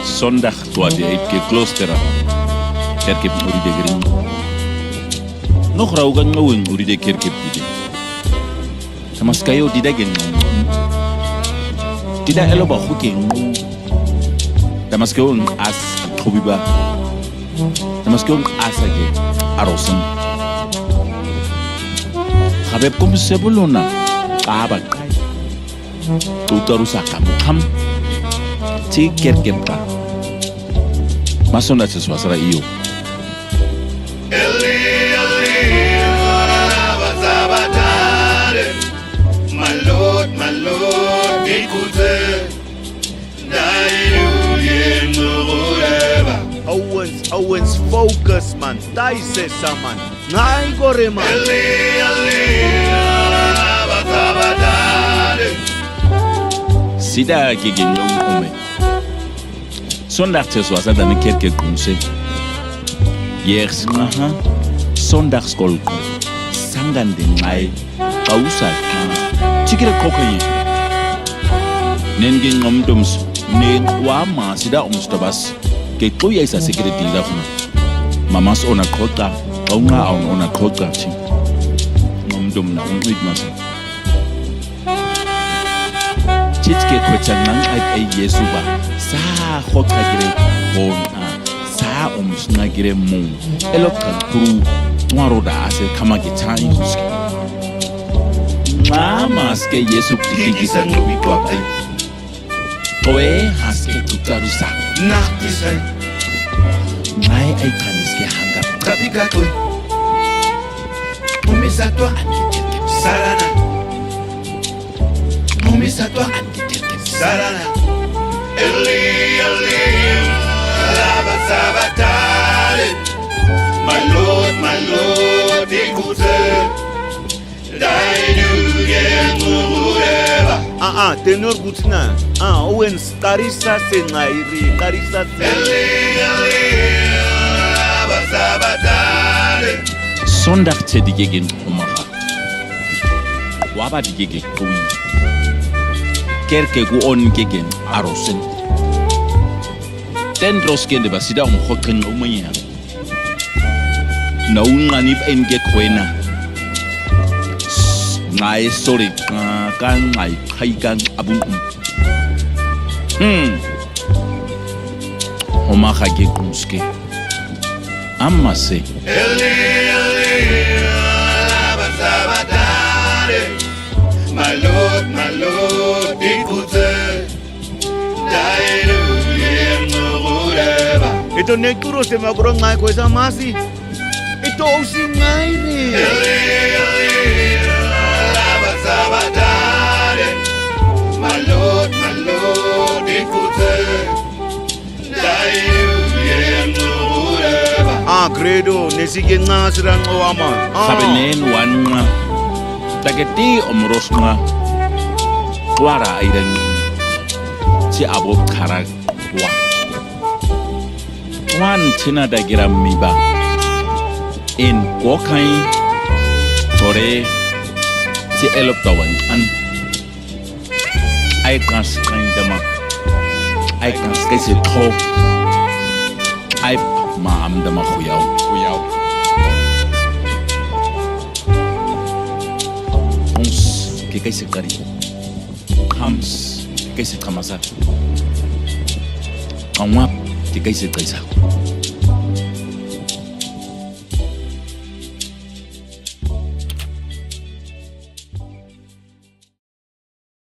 Sondag tua de heb ke klostera. Kerke uri de gring. Nog raugan ngawin uri de kerke pide. Tamas kayo didagen. Tidak elo ba huking. Tamas kayo as tobiba. Tamas kayo asage arosan. Habeb kum sebuluna. Abag. Utarusa kam. Ti kerke pa. Masonda tswasara iyo. Owens focus man, dai se saman. Ngai gore man. Sida gegen ume. Zondag tswasa dan kerke kunse. Yers Sondagsskool. Sangan den mai. Kausa. Tikira kokoyi. Nengin ngomdums ne wa ma sida umstabas. Ke kuya isa security la khona. Mamas ona khota, onga ona khota chi. Ngomdum na umwit masa. Chitke kwetsanang ai Yesu ba. Sa khota gire bona. Sa umsna gire mu. Elokan kuru twaroda ase kama gitai huske. Mama ske Yesu tikisa ngwikwa ai. Oe haske tutarusa. Nachtisai. Mai ai kaniske hanga. Kapika koi. Umisa toi. Sarana. Umisa toi. Sarana. Eli, lava sabatale. My Lord, écoute. Tenor Gutsna. Owens Karisa Senairi, Karisa Sondag tedi gegen Omaha. Waba di gegen Kui. Kerke gu on gegen Arosen. Ten roskende basida hokken umanya. Na unganip enge kwena. Ngai sorry kan ngai kaigan abun. Omaha ge kunske. Amma se. My Lord, écoute. Ito nekuro se magro ngai ko sa masi. Ito usi ngai ri. My Lord, écoute. Credo, nesige ngasirang oama. Sabenen wanma. Tageti omrosma. Wara aidan. Si abob karak wa. Wan tina dagira miba. In kokai. Tore. Si elop tawan an. Ai kans kain dama. Ai kans kaisi to. Ai ma am dama khuyao. Ons ke kaisi kari. Hams ke kaisi kamasa. Anwap ke kaisi kaisa.